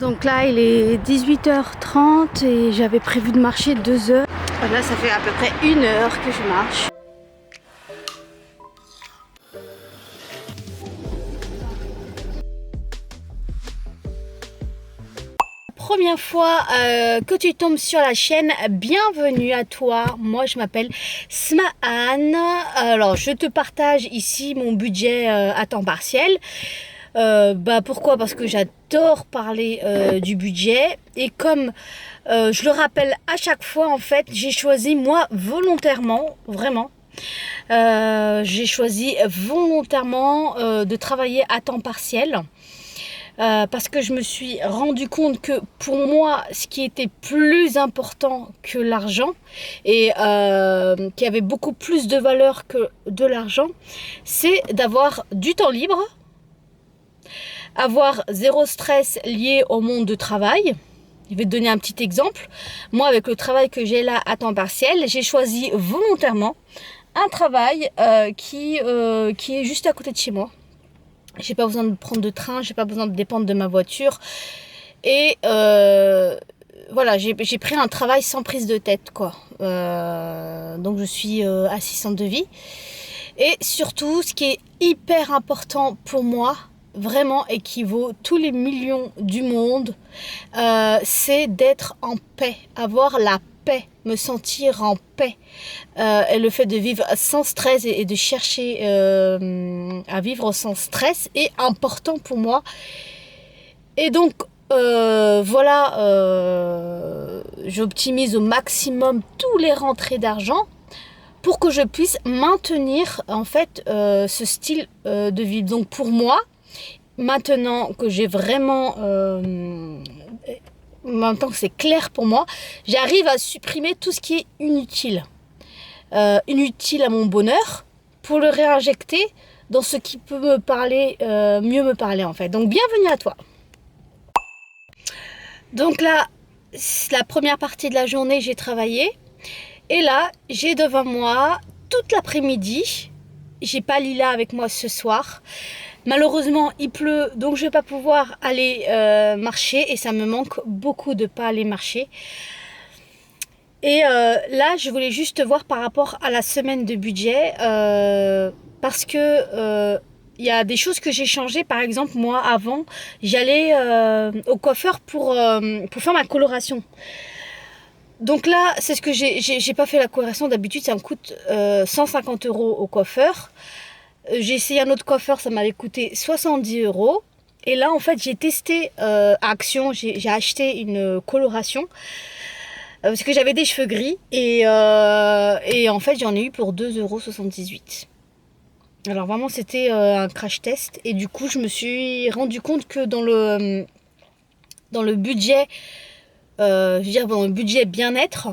Donc là il est 18h30 et j'avais prévu de marcher 2 heures. Là ça fait à peu près 1 heure que je marche. Première fois que tu tombes sur la chaîne, bienvenue à toi. Moi je m'appelle Smahan. Alors je te partage ici mon budget à temps partiel. Pourquoi? Parce que j'adore parler du budget et comme je le rappelle à chaque fois, en fait j'ai choisi moi volontairement, vraiment j'ai choisi volontairement de travailler à temps partiel. Parce que je me suis rendu compte que pour moi, ce qui était plus important que l'argent et qui avait beaucoup plus de valeur que de l'argent, c'est d'avoir du temps libre, avoir zéro stress lié au monde du travail. Je vais te donner un petit exemple. Moi, avec le travail que j'ai là à temps partiel, j'ai choisi volontairement un travail qui est juste à côté de chez moi. J'ai pas besoin de prendre de train, j'ai pas besoin de dépendre de ma voiture. Et voilà, j'ai pris un travail sans prise de tête, quoi. Donc je suis assistante de vie. Et surtout, ce qui est hyper important pour moi, vraiment, et qui vaut tous les millions du monde, c'est d'être en paix, avoir la paix, me sentir en paix. Et le fait de vivre sans stress et de chercher à vivre sans stress est important pour moi. Et donc j'optimise au maximum tous les rentrées d'argent pour que je puisse maintenir en fait ce style de vie. Donc pour moi, maintenant que j'ai vraiment maintenant que c'est clair pour moi, j'arrive à supprimer tout ce qui est inutile. Inutile à mon bonheur, pour le réinjecter dans ce qui peut me parler, mieux me parler en fait. Donc bienvenue à toi. Donc là, la première partie de la journée, j'ai travaillé. Et là, j'ai devant moi toute l'après-midi. J'ai pas Lila avec moi ce soir. Malheureusement, il pleut, donc je vais pas pouvoir aller marcher. Et ça me manque beaucoup de pas aller marcher. Et là, je voulais juste te voir par rapport à la semaine de budget. Parce que il y a des choses que j'ai changées. Par exemple, moi, avant, j'allais au coiffeur pour faire ma coloration. Donc là, c'est ce que j'ai pas fait la coloration. D'habitude, ça me coûte 150 € au coiffeur. J'ai essayé un autre coiffeur, ça m'avait coûté 70 €. Et là, en fait, j'ai testé à Action, j'ai acheté une coloration. Parce que j'avais des cheveux gris. Et en fait, j'en ai eu pour 2,78 €. Alors vraiment, c'était un crash test. Et du coup, je me suis rendu compte que dans le budget, je veux dire, dans le budget bien-être,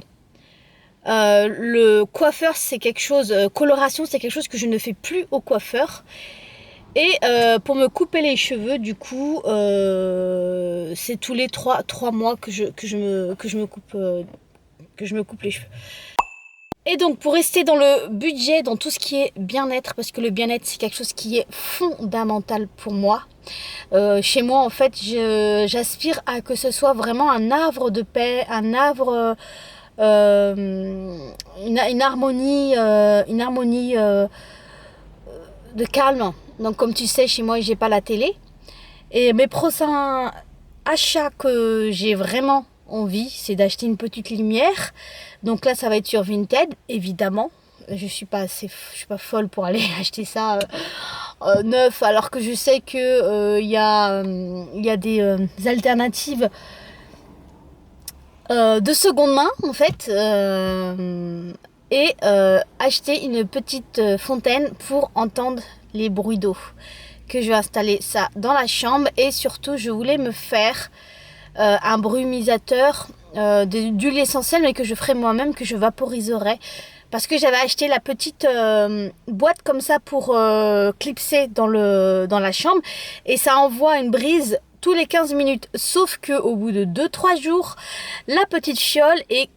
le coiffeur, c'est quelque chose, coloration, c'est quelque chose que je ne fais plus au coiffeur. Et pour me couper les cheveux, du coup, c'est tous les 3 mois que je me coupe les cheveux. Et donc, pour rester dans le budget, dans tout ce qui est bien-être, parce que le bien-être, c'est quelque chose qui est fondamental pour moi. Chez moi, en fait, j'aspire à que ce soit vraiment un havre de paix, un havre, une harmonie de calme. Donc, comme tu sais, chez moi, j'ai pas la télé. Et mes prochains achats que j'ai vraiment envie, c'est d'acheter une petite lumière. Donc là, ça va être sur Vinted, évidemment. Je suis pas folle pour aller acheter ça neuf, alors que je sais que y a des alternatives de seconde main, en fait. Et acheter une petite fontaine pour entendre les bruits d'eau. Que je vais installer ça dans la chambre. Et surtout, je voulais me faire un brumisateur d'huile essentielle, mais que je ferai moi-même, que je vaporiserai. Parce que j'avais acheté la petite boîte comme ça pour clipser dans la chambre. Et ça envoie une brise tous les 15 minutes. Sauf qu'au bout de 2-3 jours, la petite fiole est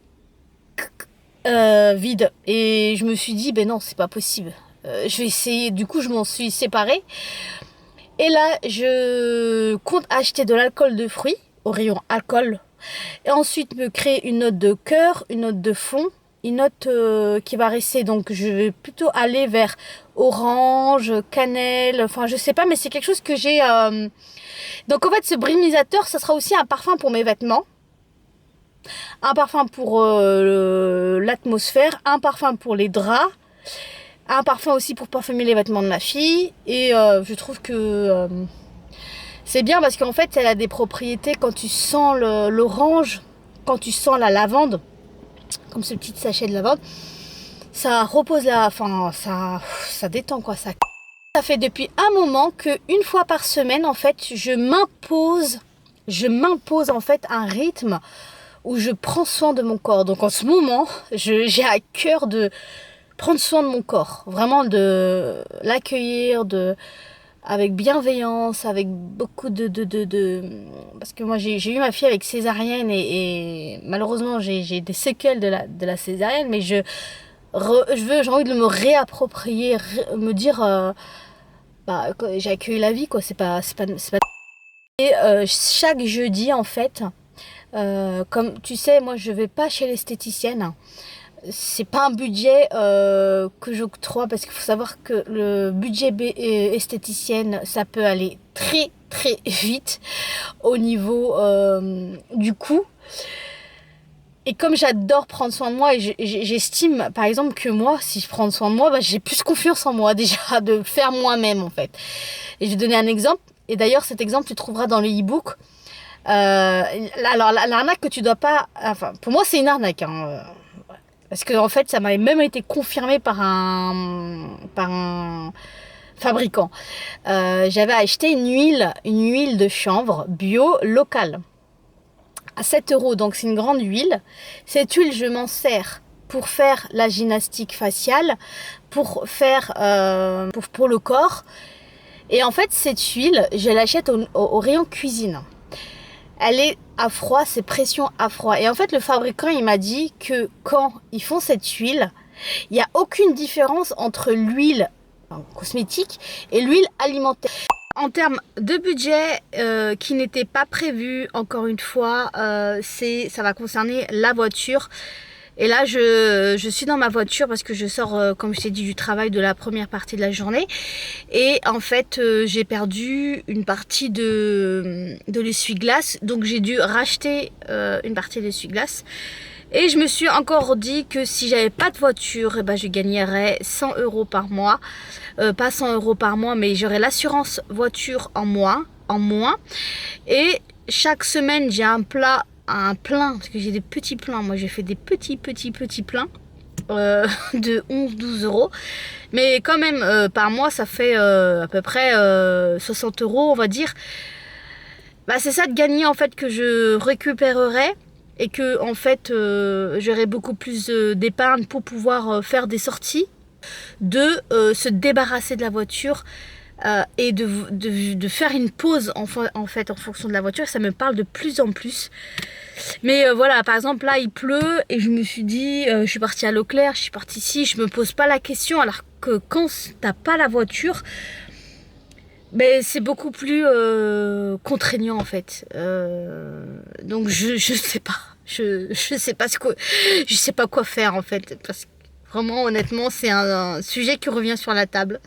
vide. Et je me suis dit, ben non, c'est pas possible. Je vais essayer. Du coup, je m'en suis séparée. Et là, je compte acheter de l'alcool de fruits au rayon alcool. Et ensuite me créer une note de cœur, une note de fond, une note qui va rester. Donc je vais plutôt aller vers orange, cannelle, enfin je sais pas, mais c'est quelque chose que j'ai. Donc en fait ce brumisateur, ça sera aussi un parfum pour mes vêtements, un parfum pour l'atmosphère, un parfum pour les draps, un parfum aussi pour parfumer les vêtements de ma fille. Et je trouve que c'est bien parce qu'en fait elle a des propriétés quand tu sens l'orange, quand tu sens la lavande, comme ce petit sachet de lavande, ça repose enfin ça détend quoi, ça fait depuis un moment que une fois par semaine en fait je m'impose en fait un rythme où je prends soin de mon corps. Donc en ce moment j'ai à cœur de prendre soin de mon corps, vraiment de l'accueillir avec bienveillance, avec beaucoup parce que moi j'ai eu ma fille avec césarienne et malheureusement j'ai des séquelles de la césarienne, mais j'ai envie de me réapproprier, me dire j'ai accueilli la vie quoi, c'est pas. Et chaque jeudi en fait, comme tu sais, moi je vais pas chez l'esthéticienne. C'est pas un budget que j'octroie parce qu'il faut savoir que le budget esthéticienne, ça peut aller très très vite au niveau du coût. Et comme j'adore prendre soin de moi et j'estime par exemple que moi, si je prends soin de moi, j'ai plus confiance en moi déjà de faire moi-même en fait. Et je vais donner un exemple. Et d'ailleurs cet exemple tu trouveras dans le e-book. Alors l'arnaque que tu dois pas... Enfin pour moi c'est une arnaque hein. Parce que en fait, ça m'avait même été confirmé par un fabricant. J'avais acheté une huile de chanvre bio locale à 7 euros. Donc c'est une grande huile. Cette huile, je m'en sers pour faire la gymnastique faciale, pour faire pour le corps. Et en fait, cette huile, je l'achète au rayon cuisine. Elle est à froid, c'est pression à froid. Et en fait, le fabricant, il m'a dit que quand ils font cette huile, il n'y a aucune différence entre l'huile cosmétique et l'huile alimentaire. En termes de budget qui n'était pas prévu, encore une fois, ça va concerner la voiture. Et là, je suis dans ma voiture parce que je sors, comme je t'ai dit, du travail de la première partie de la journée. Et en fait, j'ai perdu une partie de l'essuie-glace. Donc, j'ai dû racheter une partie de l'essuie-glace. Et je me suis encore dit que si j'avais pas de voiture, eh ben, je gagnerais 100 euros par mois. Pas 100 euros par mois, mais j'aurais l'assurance voiture en moins. Et chaque semaine, j'ai un plein, parce que j'ai des petits pleins. Moi, j'ai fait des petits pleins de 11-12 euros. Mais quand même, par mois, ça fait à peu près 60 euros, on va dire. C'est ça de gagner, en fait, que je récupérerai. Et que, en fait, j'aurai beaucoup plus d'épargne pour pouvoir faire des sorties. De se débarrasser de la voiture et de faire une pause en fait en fonction de la voiture. Ça me parle de plus en plus. Mais voilà, par exemple là il pleut et je me suis dit je suis partie à Leclerc, je suis partie ici, je me pose pas la question, alors que quand t'as pas la voiture, c'est beaucoup plus contraignant en fait. Donc je sais pas. Je sais pas je sais pas quoi faire en fait, parce que vraiment honnêtement c'est un sujet qui revient sur la table.